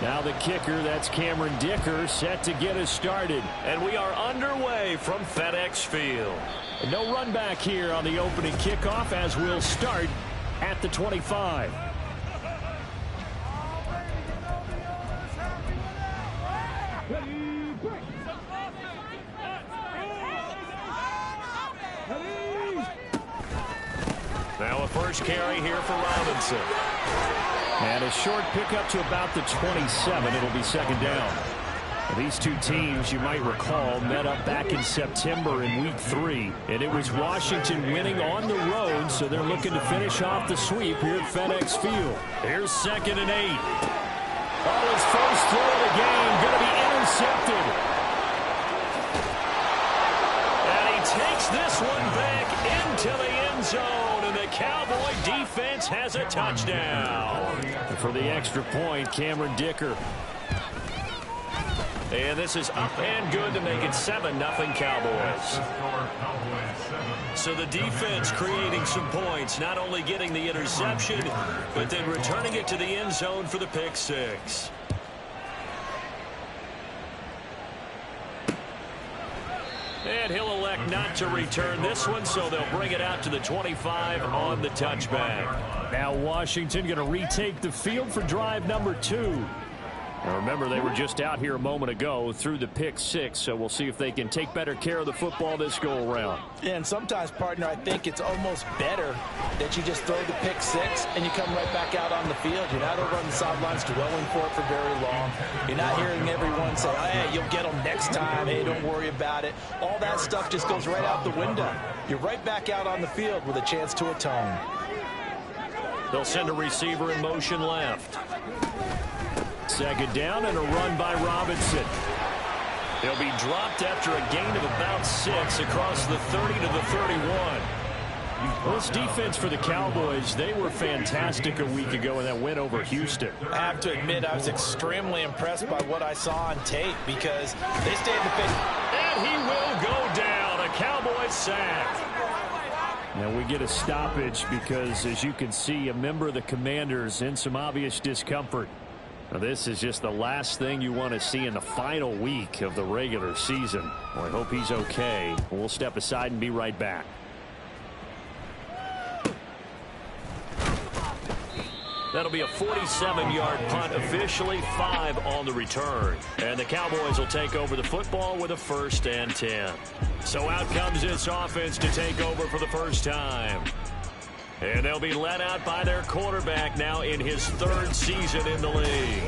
Now the kicker, that's Cameron Dicker, set to get us started. And we are underway from FedEx Field. No run back here on the opening kickoff as we'll start at the 25. Now a first carry here for Robinson. And a short pickup to about the 27. It'll be second down. These two teams, you might recall, met up back in September in Week 3. And it was Washington winning on the road, so they're looking to finish off the sweep here at FedEx Field. Here's 2nd and 8. Oh, his first throw of the game, going to be intercepted. And he takes this one back into the end zone, and the Cowboy defense has a touchdown. And for the extra point, Cameron Dicker. And this is up and good to make it 7-0 Cowboys. So the defense creating some points, not only getting the interception, but then returning it to the end zone for the pick six. And he'll elect not to return this one, so they'll bring it out to the 25 on the touchback. Now Washington going to retake the field for drive number 2. Now remember, they were just out here a moment ago through the pick six, so we'll see if they can take better care of the football this go around. Yeah, and sometimes, partner, I think it's almost better that you just throw the pick six and you come right back out on the field. You're not over on the sidelines dwelling for it for very long. You're not hearing everyone say, oh, hey, you'll get them next time. Hey, don't worry about it. All that stuff just goes right out the window. You're right back out on the field with a chance to atone. They'll send a receiver in motion left. Second down and a run by Robinson. He'll be dropped after a gain of about 6 across the 30 to the 31. Well, this defense for the Cowboys, they were fantastic a week ago in that win over Houston. I have to admit, I was extremely impressed by what I saw on tape because they stayed in the face. And he will go down. A Cowboys sack. Now we get a stoppage because, as you can see, a member of the Commanders in some obvious discomfort. Now, this is just the last thing you want to see in the final week of the regular season. Well, I hope he's okay. We'll step aside and be right back. That'll be a 47-yard punt, officially 5 on the return. And the Cowboys will take over the football with a 1st and 10. So out comes this offense to take over for the first time. And they'll be led out by their quarterback now in his 3rd season in the league.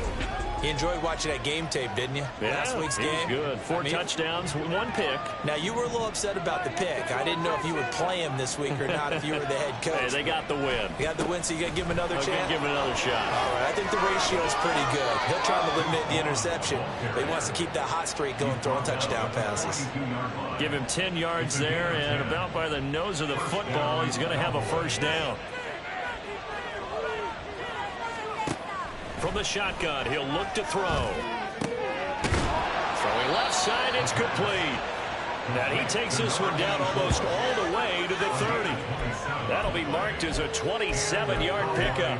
You enjoyed watching that game tape, didn't you? Yeah, last week's game. Good. 4 touchdowns, 1 pick. Now, you were a little upset about the pick. I didn't know if you would play him this week or not if you were the head coach. Hey, they got the win. You got the win, so you got to give him another chance? Give him another shot. All right, I think the ratio is pretty good. He'll try to limit the interception, but he wants to keep that hot streak going, throwing touchdown passes. Give him 10 yards there, and about by the nose of the football, he's going to have a 1st down. From the shotgun, he'll look to throw. Throwing left side, it's complete. And he takes this one down almost all the way to the 30. That'll be marked as a 27-yard pickup.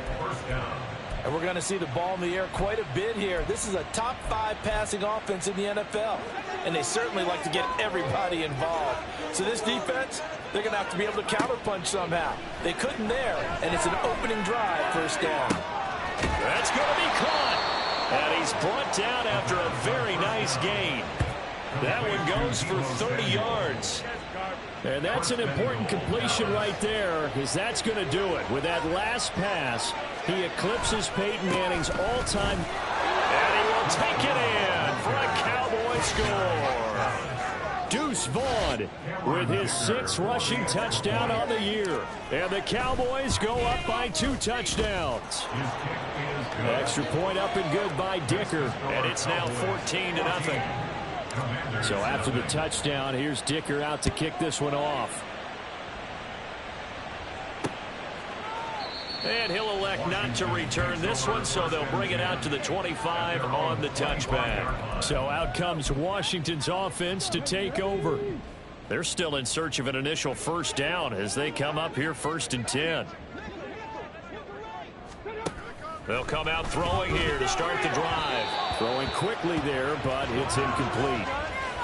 And we're going to see the ball in the air quite a bit here. This is a top 5 passing offense in the NFL. And they certainly like to get everybody involved. So this defense, they're going to have to be able to counterpunch somehow. They couldn't there, and it's an opening drive, 1st down. That's going to be caught. And he's brought down after a very nice gain. That one goes for 30 yards. And that's an important completion right there, because that's going to do it. With that last pass, he eclipses Peyton Manning's all-time. And he will take it in for a Cowboy score. Deuce Vaughn with his 6th rushing touchdown on the year. And the Cowboys go up by 2 touchdowns. Extra point up and good by Dicker. And it's now 14-0. So after the touchdown, here's Dicker out to kick this one off. And he'll elect not to return this one, so they'll bring it out to the 25 on the touchback. So out comes Washington's offense to take over. They're still in search of an initial 1st down as they come up here 1st and 10. They'll come out throwing here to start the drive. Throwing quickly there, but it's incomplete.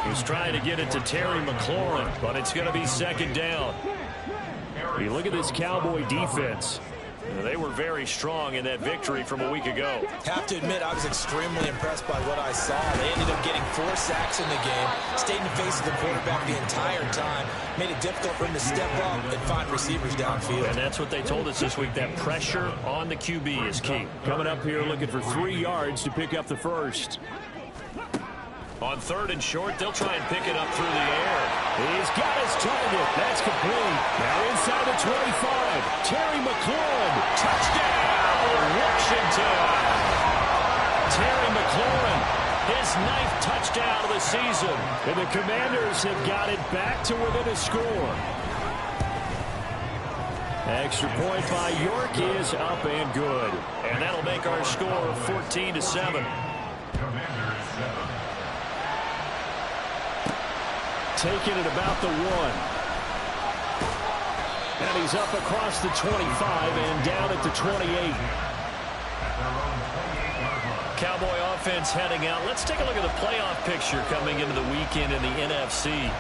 He's trying to get it to Terry McLaurin, but it's going to be second down. You look at this Cowboy defense. They were very strong in that victory from a week ago. Have to admit, I was extremely impressed by what I saw. They ended up getting 4 sacks in the game, stayed in the face of the quarterback the entire time, made it difficult for him to step up and find receivers downfield. And that's what they told us this week, that pressure on the QB is key. Coming up here looking for 3 yards to pick up the first. On 3rd and short, they'll try and pick it up through the air. He's got his target. That's complete. Now inside the 25. Terry McLaurin. Touchdown, Washington. Terry McLaurin, his 9th touchdown of the season. And the Commanders have got it back to within a score. Extra point by York is up and good. And that'll make our score 14-7. Taking it about the 1. And he's up across the 25 and down at the 28. Cowboy offense heading out. Let's take a look at the playoff picture coming into the weekend in the NFC.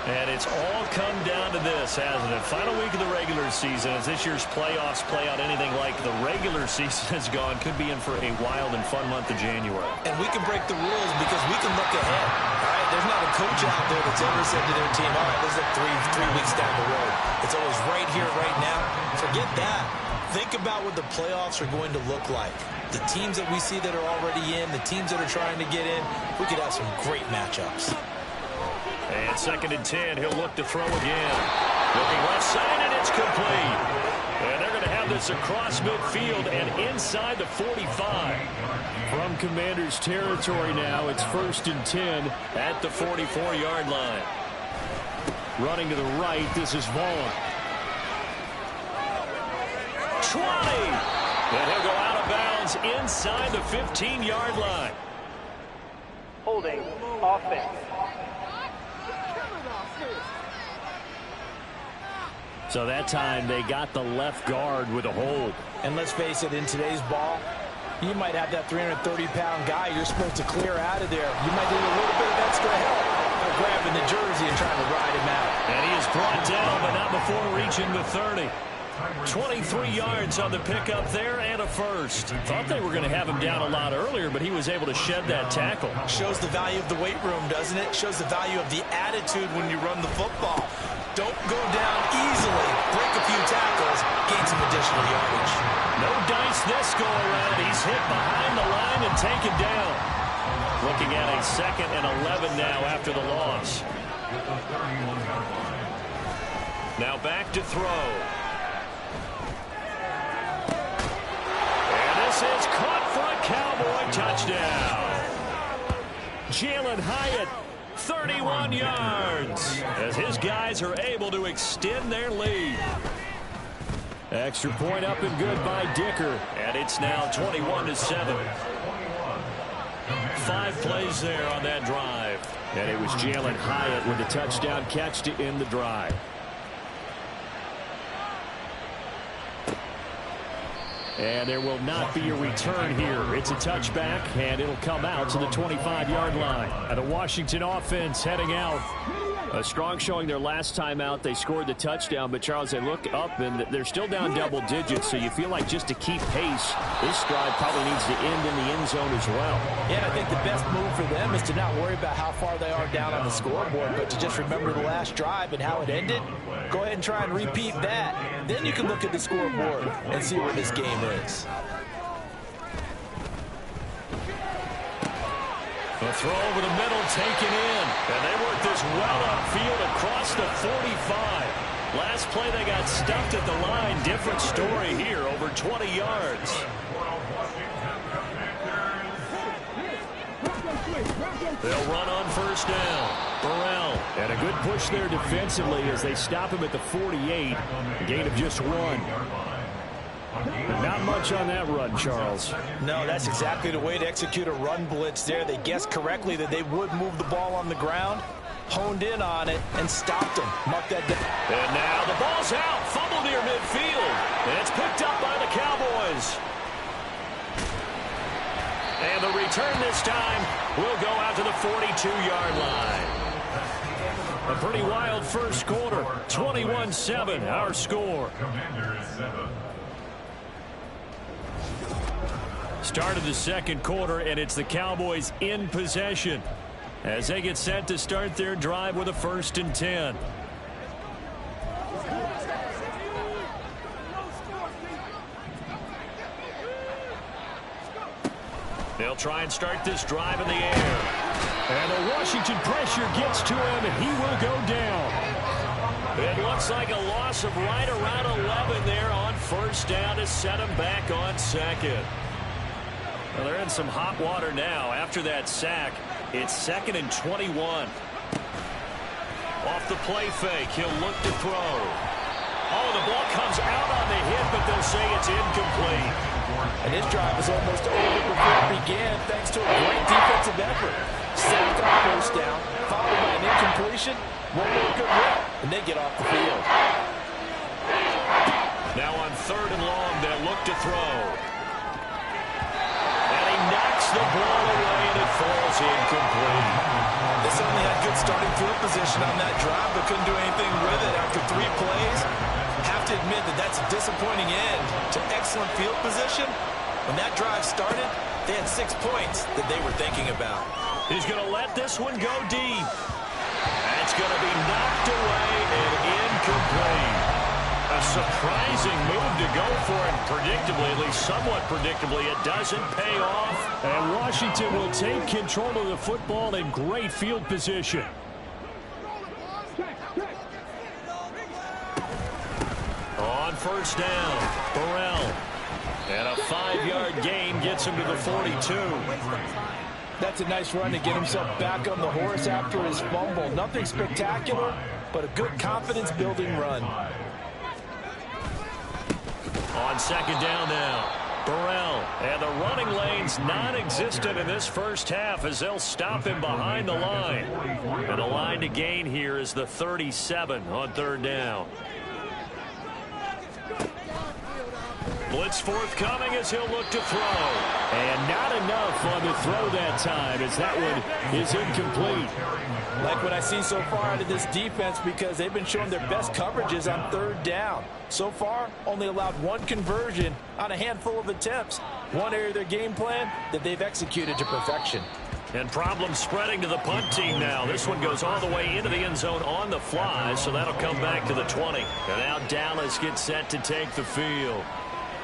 And it's all come down to this, hasn't it? Final week of the regular season. As this year's playoffs play out anything like the regular season has gone, could be in for a wild and fun month of January. And we can break the rules because we can look ahead. All right, there's not a coach out there that's ever said to their team, all right, let's look three weeks down the road. It's always right here, right now. Forget that. Think about what the playoffs are going to look like. The teams that we see that are already in, the teams that are trying to get in, we could have some great matchups. And 2nd and 10, he'll look to throw again. Looking left side, and it's complete. And they're going to have this across midfield and inside the 45. From Commanders territory now, it's 1st and 10 at the 44-yard line. Running to the right, this is Vaughn. 20. And he'll go out of bounds inside the 15-yard line. Holding offense. So that time they got the left guard with a hold. And let's face it, in today's ball, you might have that 330-pound guy you're supposed to clear out of there. You might need a little bit of extra help by grabbing the jersey and trying to ride him out. And he is brought down, but not before reaching the 30. 23 yards on the pickup there and a first. Thought they were going to have him down a lot earlier, but he was able to shed that tackle. Shows the value of the weight room, doesn't it? Shows the value of the attitude when you run the football. Don't go down easily. Break a few tackles. Gain some additional yardage. No dice this go around. He's hit behind the line and taken down. Looking at a 2nd and 11 now after the loss. Now back to throw. And this is caught for a Cowboy touchdown. Jalen Hyatt, 31 yards, as his guys are able to extend their lead. Extra point up and good by Dicker. And it's now 21-7. 5 plays there on that drive. And it was Jalen Hyatt with a touchdown catch to end the drive. And there will not be a return here. It's a touchback, and it'll come out to the 25-yard line. And the Washington offense heading out. A strong showing their last time out. They scored the touchdown, but, Charles, they look up, and they're still down double digits, so you feel like just to keep pace, this drive probably needs to end in the end zone as well. Yeah, I think the best move for them is to not worry about how far they are down on the scoreboard, but to just remember the last drive and how it ended. Go ahead and try and repeat that. Then you can look at the scoreboard and see where this game is. The throw over the middle taken in. And they work this well upfield across the 45. Last play they got stuffed at the line. Different story here, over 20 yards. They'll run on 1st down. Burrell. And a good push there defensively as they stop him at the 48. A gain of just 1. Not much on that run, Charles. No, that's exactly the way to execute a run blitz there. They guessed correctly that they would move the ball on the ground, honed in on it, and stopped them. Mark that down. And now the ball's out. Fumble near midfield. And it's picked up by the Cowboys. And the return this time will go out to the 42-yard line. A pretty wild first quarter. 21-7, our score. Start of the second quarter, and it's the Cowboys in possession as they get set to start their drive with a 1st and 10. They'll try and start this drive in the air. And the Washington pressure gets to him, and he will go down. It looks like a loss of right around 11 there on 1st down to set him back on 2nd. Well, they're in some hot water now. After that sack, it's 2nd and 21. Off the play fake, he'll look to throw. Oh, the ball comes out on the hit, but they'll say it's incomplete. And this drive is almost over before it began thanks to a great defensive effort. Sacked on 1st down, followed by an incompletion. One more good rep, and they get off the field. Now on 3rd and long, they'll look to throw. And he knocks the ball away, and it falls incomplete. They certainly had good starting field position on that drive, but couldn't do anything with it after 3 plays. Have to admit that that's a disappointing end to excellent field position. When that drive started, they had 6 points that they were thinking about. He's going to let this one go deep. And it's going to be knocked away and incomplete. A surprising move to go for, and predictably, at least somewhat predictably, it doesn't pay off. And Washington will take control of the football in great field position. On 1st down, Burrell. And a 5-yard gain gets him to the 42. That's a nice run to get himself back on the horse after his fumble. Nothing spectacular, but a good confidence-building run. On 2nd down now, Burrell. And the running lane's non-existent in this first half as they'll stop him behind the line. And the line to gain here is the 37 on 3rd down. Blitz forthcoming as he'll look to throw. And not enough on the throw that time as that one is incomplete. Like what I see so far out of this defense, because they've been showing their best coverages on 3rd down. So far, only allowed 1 conversion on a handful of attempts. One area of their game plan that they've executed to perfection. And problems spreading to the punt team now. This one goes all the way into the end zone on the fly, so that'll come back to the 20. And now Dallas gets set to take the field.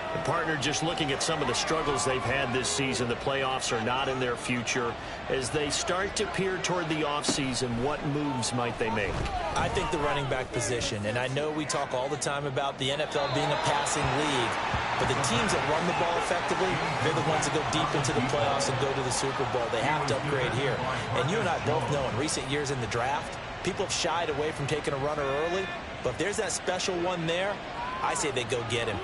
The partner, just looking at some of the struggles they've had this season, the playoffs are not in their future. As they start to peer toward the offseason, what moves might they make? I think the running back position, and I know we talk all the time about the NFL being a passing league, but the teams that run the ball effectively, they're the ones that go deep into the playoffs and go to the Super Bowl. They have to upgrade here. And you and I both know in recent years in the draft, people have shied away from taking a runner early, but if there's that special one there, I say they go get him.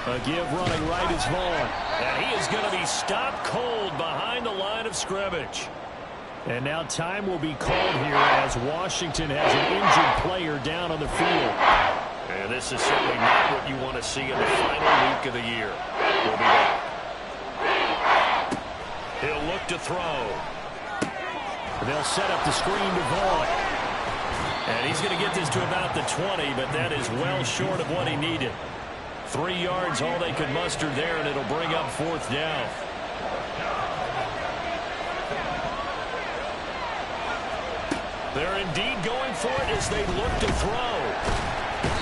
A give running right is Vaughn. And he is going to be stopped cold behind the line of scrimmage. And now time will be called here as Washington has an injured player down on the field. And this is certainly not what you want to see in the final week of the year. We'll be back. He'll look to throw. They'll set up the screen to Vaughn. And he's going to get this to about the 20, but that is well short of what he needed. 3 yards, all they could muster there, and it'll bring up 4th down. They're indeed going for it as they look to throw.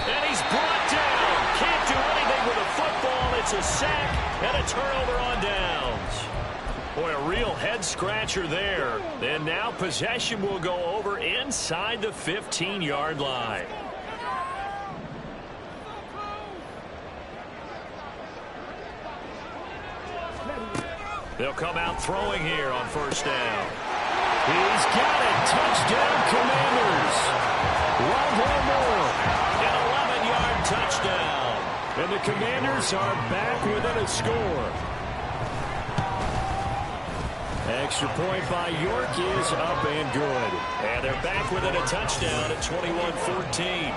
And he's brought down. Can't do anything with a football. It's a sack and a turnover on downs. Boy, a real head-scratcher there. And now possession will go over inside the 15-yard line. They'll come out throwing here on 1st down. He's got it. Touchdown, Commanders. Rondale Moore. An 11-yard touchdown. And the Commanders are back within a score. Extra point by York is up and good. And they're back within a touchdown at 21-14.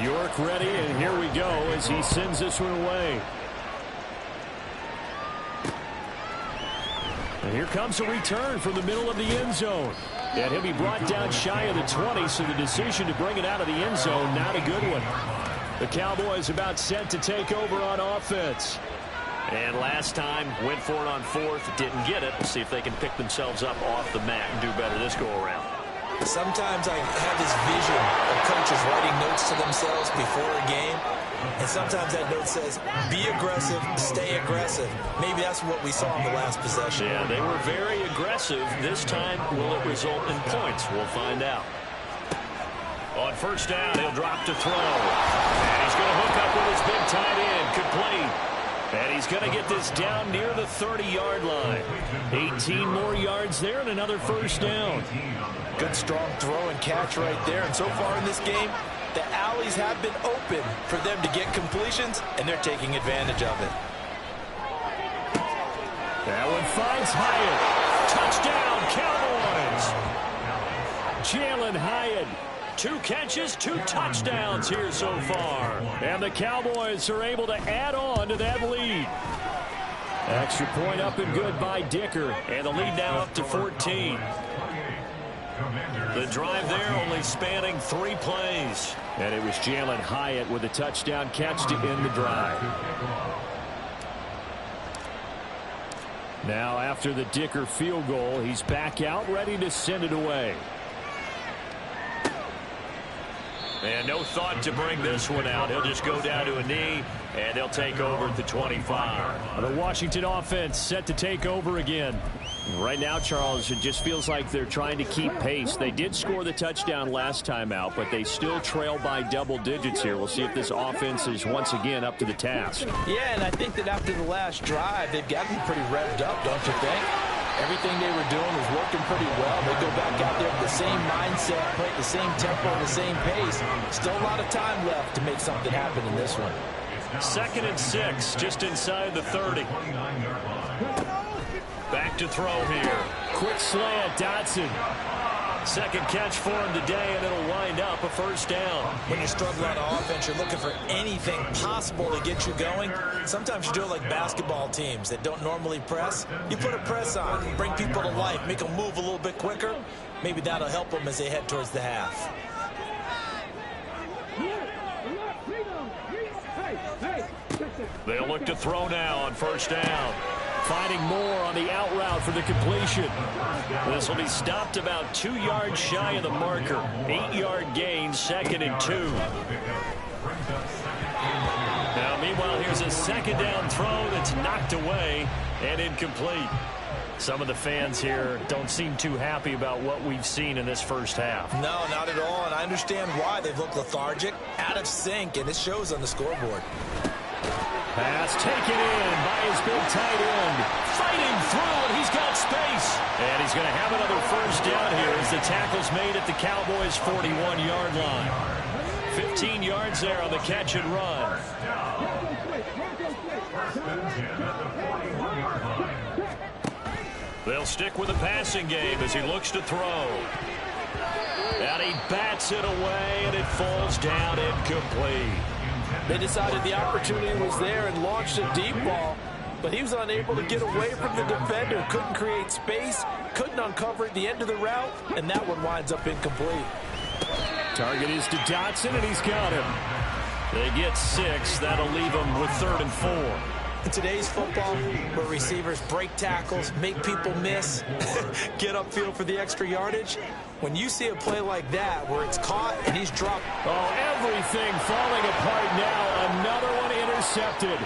York ready, and here we go as he sends this one away. And here comes a return from the middle of the end zone. And he'll be brought down shy of the 20, so the decision to bring it out of the end zone, not a good one. The Cowboys about set to take over on offense. And last time, went for it on fourth, didn't get it. See if they can pick themselves up off the mat and do better this go-around. Sometimes I have this vision of coaches writing notes to themselves before a game, and sometimes that note says, be aggressive, stay aggressive. Maybe that's what we saw in the last possession. Yeah, they were very aggressive. This time, will it result in points? We'll find out. On first down, he'll drop to throw. And he's going to hook up with his big tight end, complete. And he's going to get this down near the 30-yard line. 18 more yards there and another first down. Good strong throw and catch right there. And so far in this game, the alleys have been open for them to get completions, and they're taking advantage of it. That one finds Hyatt. Touchdown, Cowboys. Jalen Hyatt. 2 catches, 2 touchdowns here so far. And the Cowboys are able to add on to that lead. Extra point up and good by Dicker. And the lead now up to 14. The drive there only spanning 3 plays. And it was Jalen Hyatt with a touchdown catch to end the drive. Now after the Dicker field goal, he's back out ready to send it away. And no thought to bring this one out. He'll just go down to a knee, and they'll take over at the 25. The Washington offense set to take over again. Right now, Charles, it just feels like they're trying to keep pace. They did score the touchdown last time out, but they still trail by double digits here. We'll see if this offense is once again up to the task. Yeah, and I think that after the last drive, they've gotten pretty revved up, don't you think? Everything they were doing was working pretty well. They go back out there with the same mindset, play at the same tempo, and the same pace. Still a lot of time left to make something happen in this one. 2nd and 6, just inside the 30. Back to throw here. Quick slant, Dotson. 2nd catch for him today, and it'll wind up a first down. When you're struggling on offense, you're looking for anything possible to get you going. Sometimes you do it like basketball teams that don't normally press. You put a press on, bring people to life, make them move a little bit quicker. Maybe that'll help them as they head towards the half. They'll look to throw now on first down. Finding more on the out route for the completion. This will be stopped about 2 yards shy of the marker. 8-yard gain, 2nd and 2. Now, meanwhile, here's a 2nd down throw that's knocked away and incomplete. Some of the fans here don't seem too happy about what we've seen in this first half. No, not at all, and I understand why. They've looked lethargic, out of sync, and it shows on the scoreboard. Pass taken in by his big tight end. Fighting through, and he's got space. And he's going to have another first down here as the tackle's made at the Cowboys' 41-yard line. 15 yards there on the catch and run. They'll stick with the passing game as he looks to throw. And he bats it away, and it falls down incomplete. They decided the opportunity was there and launched a deep ball, but he was unable to get away from the defender, couldn't create space, couldn't uncover at the end of the route, and that one winds up incomplete. Target is to Dotson, and he's got him. They get 6. That'll leave them with 3rd and 4. In today's football, where receivers break tackles, make people miss, get upfield for the extra yardage, when you see a play like that where it's caught and he's dropped. Oh, everything falling apart now. Another one intercepted.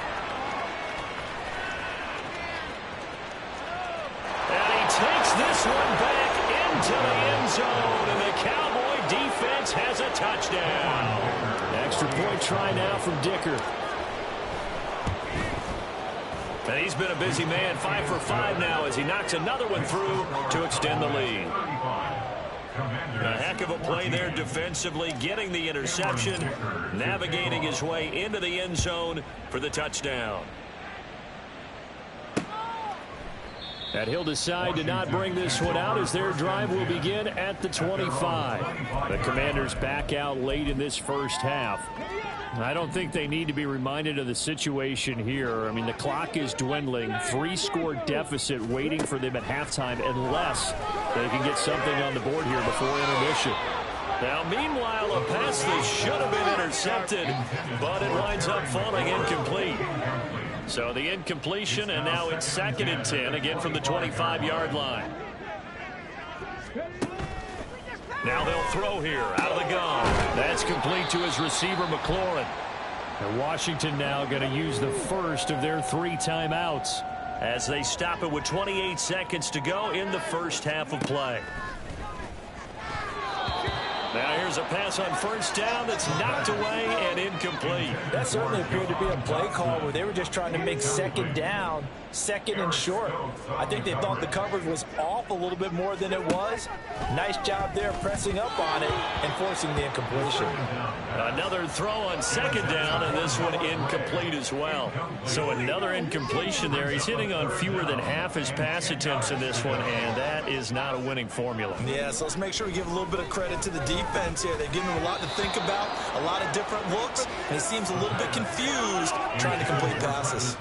And he takes this one back into the end zone, and the Cowboy defense has a touchdown. Extra point try now from Dicker. And he's been a busy man, 5 for 5 now as he knocks another one through to extend the lead. A heck of a play there defensively, getting the interception, navigating his way into the end zone for the touchdown. And he'll decide to not bring this one out as their drive will begin at the 25. The Commanders back out late in this first half. I don't think they need to be reminded of the situation here. I mean, the clock is dwindling. 3-score deficit waiting for them at halftime unless they can get something on the board here before intermission. Now, meanwhile, a pass that should have been intercepted, but it winds up falling incomplete. So the incompletion, and now it's 2nd and 10, again from the 25-yard line. Now they'll throw here, out of the gun. That's complete to his receiver, McLaurin. And Washington now going to use the first of their 3 timeouts as they stop it with 28 seconds to go in the first half of play. Now here's a pass on first down that's knocked away and incomplete. That certainly appeared to be a play call where they were just trying to make 2nd down, 2nd and short. I think they thought the coverage was off a little bit more than it was. Nice job there pressing up on it and forcing the incompletion. Another throw on 2nd down, and this one incomplete as well. So another incompletion there. He's hitting on fewer than half his pass attempts in this one, and that is not a winning formula. Yeah, so let's make sure we give a little bit of credit to the defense here. They've given him a lot to think about, a lot of different looks, and he seems a little bit confused trying to complete passes.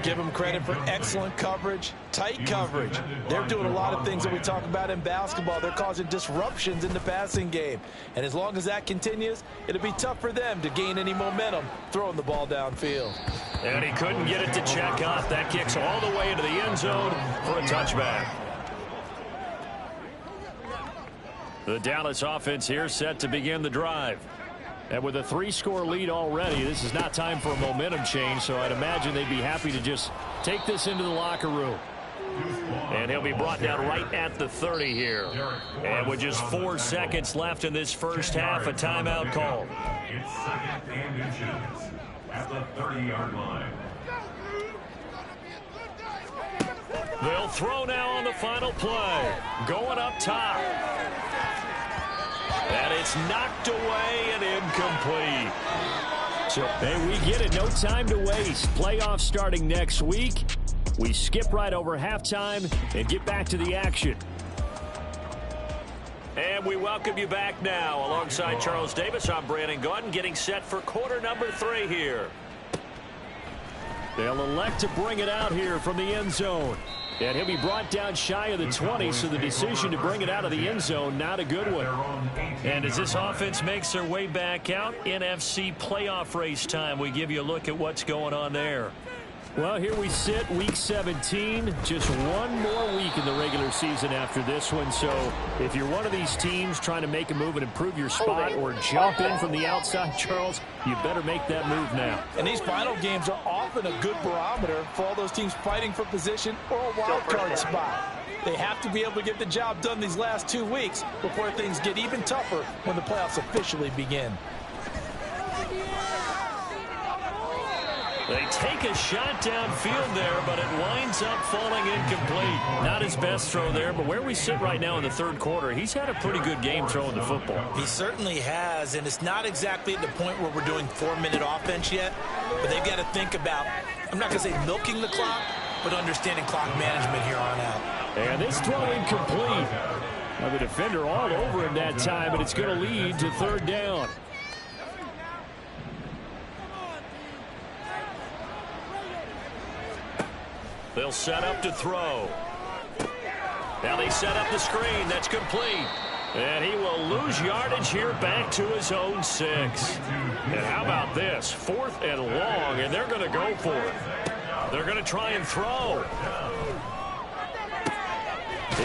Give him credit for excellent coverage, tight coverage. They're doing a lot of things that we talk about in basketball. They're causing disruptions in the passing game. And as long as that continues, it'll be tough for them to gain any momentum throwing the ball downfield. And he couldn't get it to check off. That kicks all the way into the end zone for a touchback. The Dallas offense here set to begin the drive. And with a 3-score lead already, this is not time for a momentum change, so I'd imagine they'd be happy to just take this into the locker room. And he'll be brought down right at the 30 here. And with just 4 seconds left in this first half, a timeout call. It's 2nd and inches at the 30-yard line. They'll throw now on the final play. Going up top. And it's knocked away and incomplete. So, hey, we get it. No time to waste. Playoffs starting next week. We skip right over halftime and get back to the action. And we welcome you back now. Alongside Charles Davis, I'm Brandon Gaudin, getting set for quarter number 3 here. They'll elect to bring it out here from the end zone. And he'll be brought down shy of the 20, so the decision to bring it out of the end zone, not a good one. And as this offense makes their way back out, NFC playoff race time, we give you a look at what's going on there. Well, here we sit, week 17, just one more week in the regular season after this one. So if you're one of these teams trying to make a move and improve your spot or jump in from the outside, Charles, you better make that move now. And these final games are often a good barometer for all those teams fighting for position or a wild card spot. They have to be able to get the job done these last 2 weeks before things get even tougher when the playoffs officially begin. They take a shot downfield there, but it winds up falling incomplete. Not his best throw there, but where we sit right now in the 3rd quarter, he's had a pretty good game throwing the football. He certainly has, and it's not exactly at the point where we're doing 4-minute offense yet, but they've got to think about, I'm not going to say milking the clock, but understanding clock management here on out. And this throw incomplete. Now the defender all over him that time, but it's going to lead to 3rd down. They'll set up to throw. Now they set up the screen. That's complete. And he will lose yardage here back to his own 6. And how about this? 4th and long, and they're going to go for it. They're going to try and throw.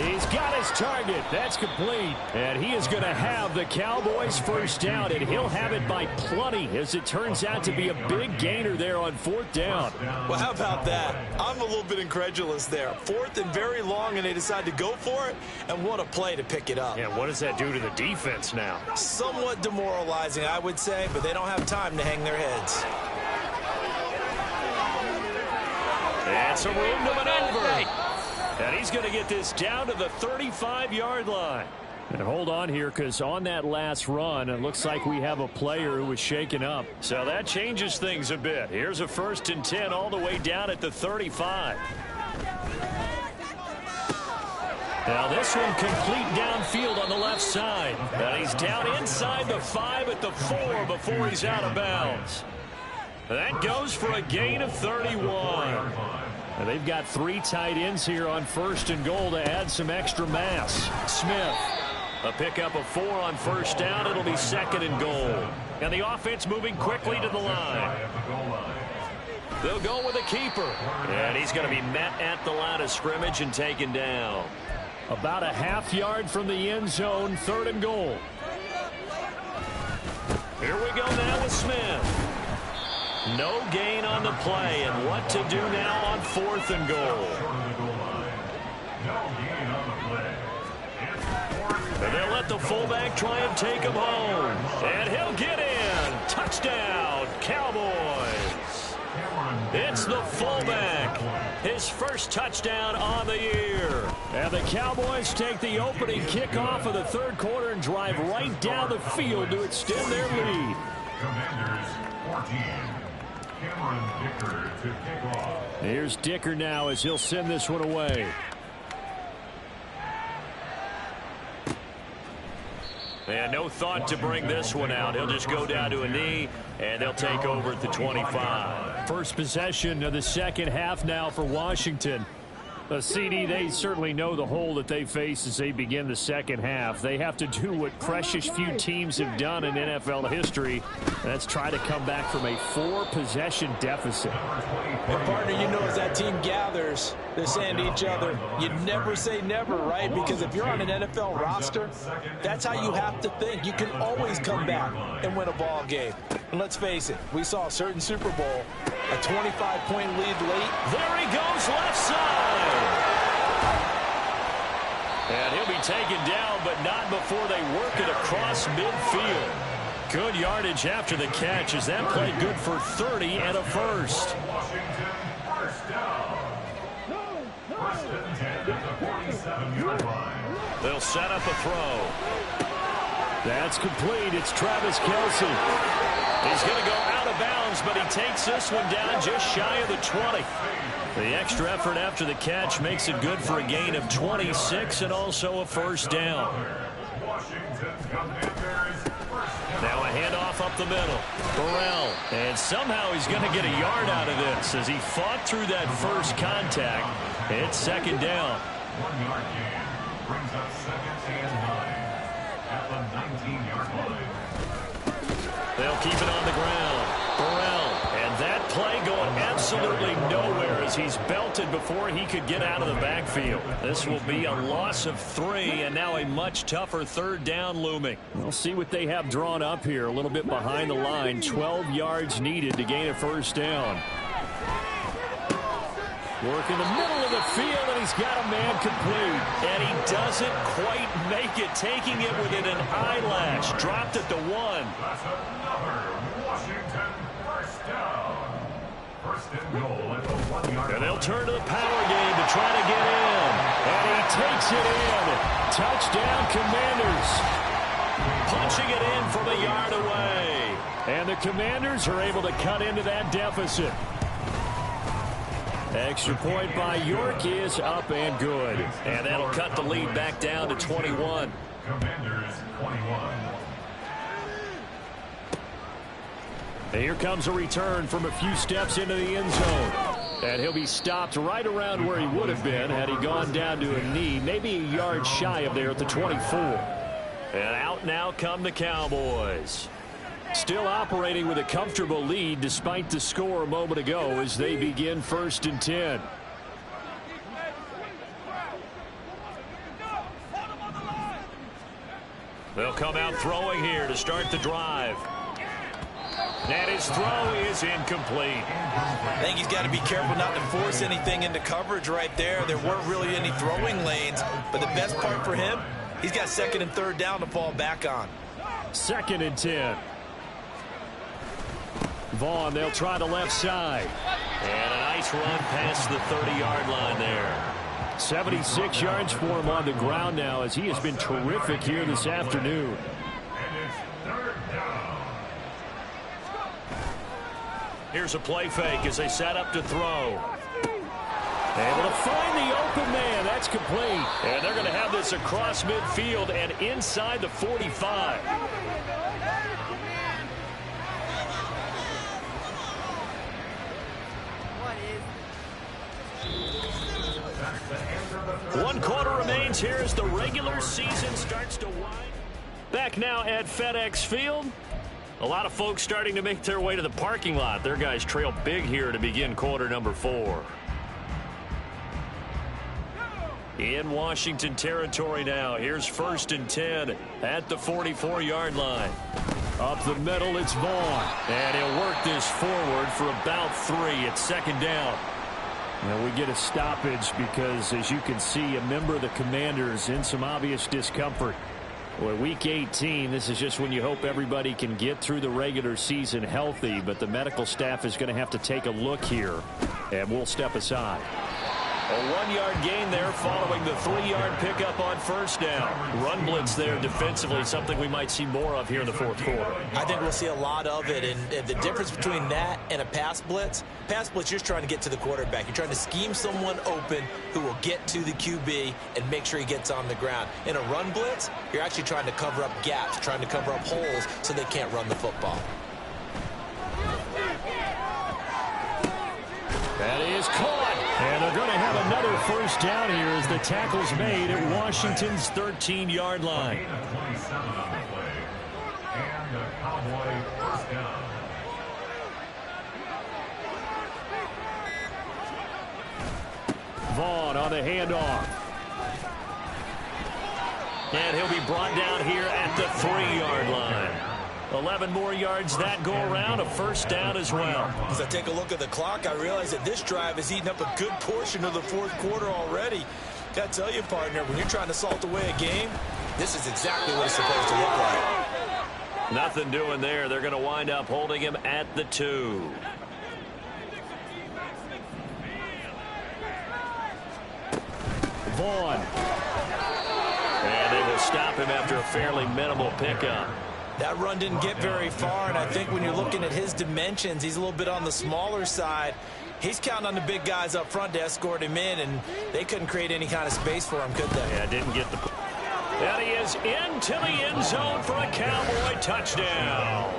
He's got his target. That's complete. And he is going to have the Cowboys' first down, and he'll have it by plenty as it turns out to be a big gainer there on 4th down. Well, how about that? I'm a little bit incredulous there. 4th and very long, and they decide to go for it, and what a play to pick it up. Yeah, what does that do to the defense now? Somewhat demoralizing, I would say, but they don't have time to hang their heads. And some room to maneuver. And he's going to get this down to the 35-yard line. And hold on here, because on that last run, it looks like we have a player who was shaken up. So that changes things a bit. Here's a 1st and 10 all the way down at the 35. Now this one complete downfield on the left side. And he's down inside the 5 at the 4 before he's out of bounds. That goes for a gain of 31. And they've got 3 tight ends here on 1st and goal to add some extra mass. Smith. A pickup of 4 on 1st down. It'll be 2nd and goal. And the offense moving quickly to the line. They'll go with a keeper. And he's going to be met at the line of scrimmage and taken down. About a half yard from the end zone, 3rd and goal. Here we go now with Smith. No gain on the play, and what to do now on 4th and goal. And they'll let the fullback try and take him home. And he'll get in. Touchdown, Cowboys. It's the fullback. His first touchdown on the year. And the Cowboys take the opening kickoff of the 3rd quarter and drive right down the field to extend their lead. Commanders 14. Cameron Dicker to kick off. Here's Dicker now as he'll send this one away. And no thought to bring this one out. He'll just go down to a knee, and they'll take over at the 25. First possession of the second half now for Washington. CD, they certainly know the hole that they face as they begin the second half. They have to do what precious few teams have done in NFL history. That's try to come back from a 4-possession deficit. And partner, you know, as that team gathers, they're saying to each other, you never say never, right? Because if you're on an NFL roster, that's how you have to think. You can always come back and win a ball game. And let's face it, we saw a certain Super Bowl, a 25-point lead late. There he goes, left side. And he'll be taken down, but not before they work it across midfield. Good yardage after the catch as that play good for 30 and a first. Washington first down. First and 10 at the 47-yard line. They'll set up a throw. That's complete. It's Travis Kelce. He's going to go out of bounds, but he takes this one down just shy of the 20. The extra effort after the catch makes it good for a gain of 26 and also a first down. Now a handoff up the middle. Burrell. And somehow he's going to get a yard out of this as he fought through that first contact. It's second down. 1 yard gain brings up 2nd and 9 at the 19-yard line. They'll keep it on the ground. Burrell. And that play going absolutely nowhere as he's belted before he could get out of the backfield. This will be a loss of 3 and now a much tougher 3rd down looming. We'll see what they have drawn up here. A little bit behind the line. 12 yards needed to gain a first down. Work in the middle of the field, and he's got a man complete. And he doesn't quite make it, taking it within an eyelash. Dropped at the 1. That's another Washington first down. First and goal at the 1 yard line. And they'll turn to the power game to try to get in. And he takes it in. Touchdown, Commanders. Punching it in from a yard away. And the Commanders are able to cut into that deficit. Extra point by York is up and good. And that'll cut the lead back down to 21. Commanders 21. And here comes a return from a few steps into the end zone. And he'll be stopped right around where he would have been had he gone down to a knee, maybe a yard shy of there at the 24. And out now come the Cowboys. Still operating with a comfortable lead despite the score a moment ago as they begin 1st and 10. They'll come out throwing here to start the drive. And his throw is incomplete. I think he's got to be careful not to force anything into coverage right there. There weren't really any throwing lanes, but the best part for him, he's got 2nd and 3rd down to fall back on. 2nd and 10. Vaughn, they'll try the left side. And a nice run past the 30-yard line there. 76 yards for him on the ground now as he has been terrific here this afternoon. And it's 3rd down. Here's a play fake as they set up to throw. Able to find the open man. That's complete. And they're going to have this across midfield and inside the 45. One quarter remains here as the regular season starts to wind. Back now at FedEx Field. A lot of folks starting to make their way to the parking lot. Their guys trail big here to begin quarter number 4. In Washington territory now. Here's 1st and 10 at the 44-yard line. Up the middle, it's Vaughn. And he'll work this forward for about 3. It's 2nd down. And we get a stoppage because, as you can see, a member of the Commanders in some obvious discomfort. Well, week 18, this is just when you hope everybody can get through the regular season healthy, but the medical staff is going to have to take a look here, and we'll step aside. A 1-yard gain there following the 3-yard pickup on 1st down. Run blitz there defensively, something we might see more of here in the 4th quarter. I think we'll see a lot of it, and the difference between that and a pass blitz, you're just trying to get to the quarterback. You're trying to scheme someone open who will get to the QB and make sure he gets on the ground. In a run blitz, you're actually trying to cover up gaps, trying to cover up holes so they can't run the football. That is caught. And they're going to have another 1st down here as the tackle's made at Washington's 13-yard line. 27 on the play. And a Cowboy 1st down. Vaughn on the handoff. And he'll be brought down here at the 3-yard line. 11 more yards that go around, a 1st down as well. As I take a look at the clock, I realize that this drive has eaten up a good portion of the 4th quarter already. Got to tell you, partner, when you're trying to salt away a game, this is exactly what it's supposed to look like. Nothing doing there. They're going to wind up holding him at the 2. Vaughn. And they will stop him after a fairly minimal pickup. That run didn't get very far, and I think when you're looking at his dimensions, he's a little bit on the smaller side. He's counting on the big guys up front to escort him in, and they couldn't create any kind of space for him, could they? Yeah, didn't get the... And he is into the end zone for a Cowboy touchdown.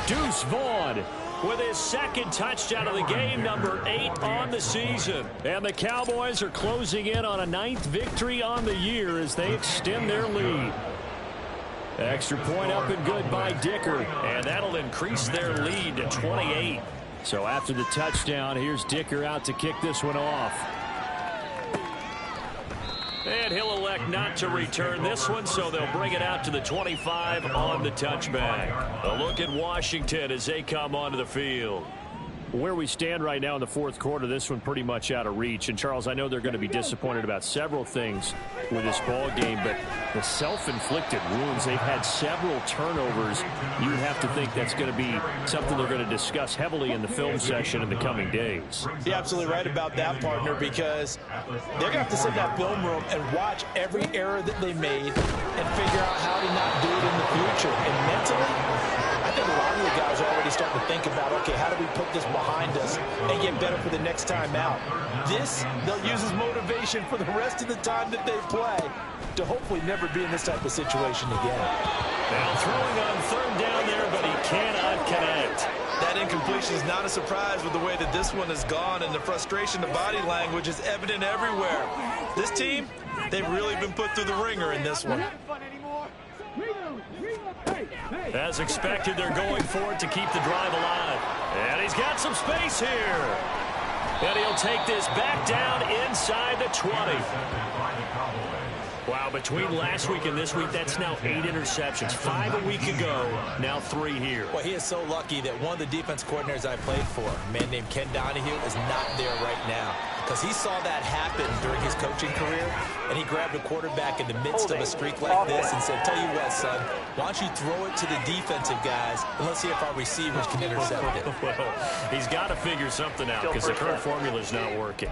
Deuce Vaughn with his 2nd touchdown of the game, number 8 on the season. And the Cowboys are closing in on a 9th victory on the year as they extend their lead. Extra point up and good by Dicker. And that'll increase their lead to 28. So after the touchdown, here's Dicker out to kick this one off. And he'll elect not to return this one, so they'll bring it out to the 25 on the touchback. A look at Washington as they come onto the field. Where we stand right now in the 4th quarter, this one pretty much out of reach. And, Charles, I know they're going to be disappointed about several things with this ball game, but the self-inflicted wounds, they've had several turnovers. You would have to think that's going to be something they're going to discuss heavily in the film session in the coming days. You're absolutely right about that, partner, because they're going to have to sit in that film room and watch every error that they made and figure out how to not do it in the future. And mentally, I think a lot of the guys are already starting to think about, okay, how do we put this behind us and get better for the next time out? This, they'll use as motivation for the rest of the time that they play to hopefully never be in this type of situation again. Now throwing on 3rd down there, but he cannot connect. That incompletion is not a surprise with the way that this one has gone, and the frustration, the body language is evident everywhere. This team, they've really been put through the ringer in this one. As expected, they're going for it to keep the drive alive. And he's got some space here. And he'll take this back down inside the 20. Wow, between last week and this week, that's now 8 interceptions. 5 a week ago, now 3 here. Well, he is so lucky that one of the defense coordinators I played for, a man named Ken Donahue, is not there right now. Because he saw that happen during his coaching career, and he grabbed a quarterback in the midst of a streak like this and said, tell you what, son, why don't you throw it to the defensive guys, and let's see if our receivers can intercept it. Well, he's got to figure something out because the current formula is not working.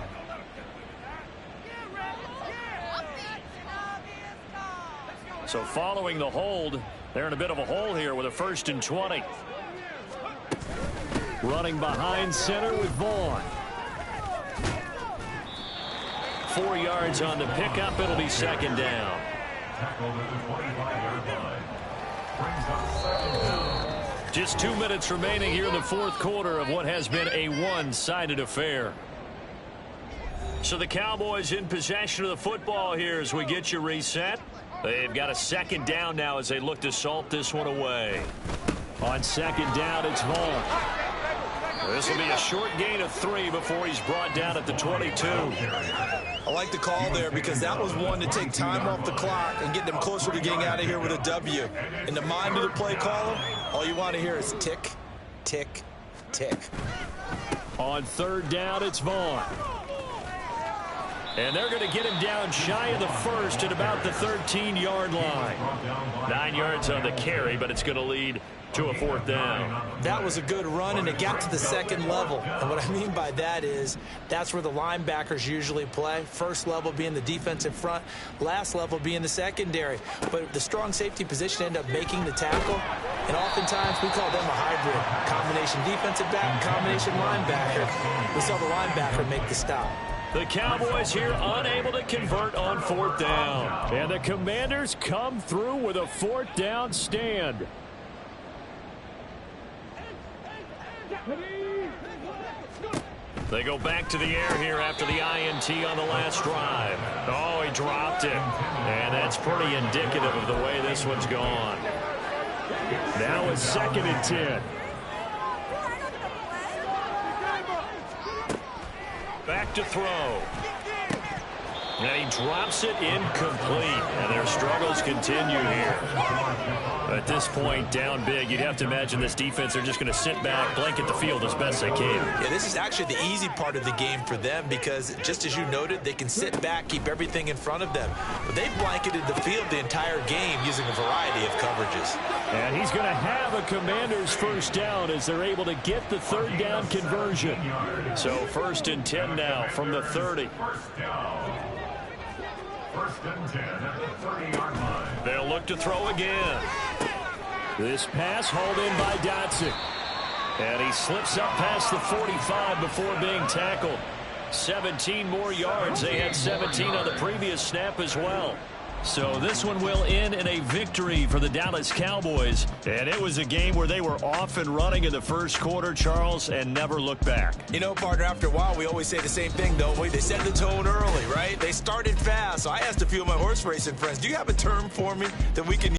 So following the hold, they're in a bit of a hole here with a 1st and 20. Running behind center with Vaughn. 4 yards on the pickup. It'll be second down. Tackled at the 25-yard line. Brings up second down. Just 2 minutes remaining here in the fourth quarter of what has been a one-sided affair. So the Cowboys in possession of the football here as we get you reset. They've got a second down now as they look to salt this one away. On second down, it's Vaughn. This will be a short gain of 3 before he's brought down at the 22. I like the call there because that was one to take time off the clock and get them closer to getting out of here with a W. In the mind of the play caller, all you want to hear is tick, tick, tick. On third down, it's Vaughn. And they're going to get him down shy of the first at about the 13-yard line. 9 yards on the carry, but it's going to lead to a fourth down. That was a good run, and it got to the second level. And what I mean by that is that's where the linebackers usually play. First level being the defensive front, last level being the secondary. But the strong safety position ended up making the tackle, and oftentimes we call them a hybrid. Combination defensive back, combination linebacker. We saw the linebacker make the stop. The Cowboys here unable to convert on fourth down. And the Commanders come through with a fourth down stand. They go back to the air here after the INT on the last drive. Oh, he dropped it. And that's pretty indicative of the way this one's gone. Now it's second and 10. Back to throw. And he drops it incomplete. And their struggles continue here. At this point, down big, you'd have to imagine this defense are just going to sit back, blanket the field as best they can. Yeah, this is actually the easy part of the game for them because, just as you noted, they can sit back, keep everything in front of them. But they've blanketed the field the entire game using a variety of coverages. And he's going to have a Commanders first down as they're able to get the third down conversion. So first and 10 now from the 30. First and 10 at the 30-yard line. They'll look to throw again. This pass hauled in by Dotson. And he slips up past the 45 before being tackled. 17 more yards. They had 17 on the previous snap as well. So this one will end in a victory for the Dallas Cowboys. And it was a game where they were off and running in the first quarter, Charles, and never looked back. You know, partner, after a while, we always say the same thing, don't we? They set the tone early, right? They started fast. So I asked a few of my horse racing friends, do you have a term for me that we can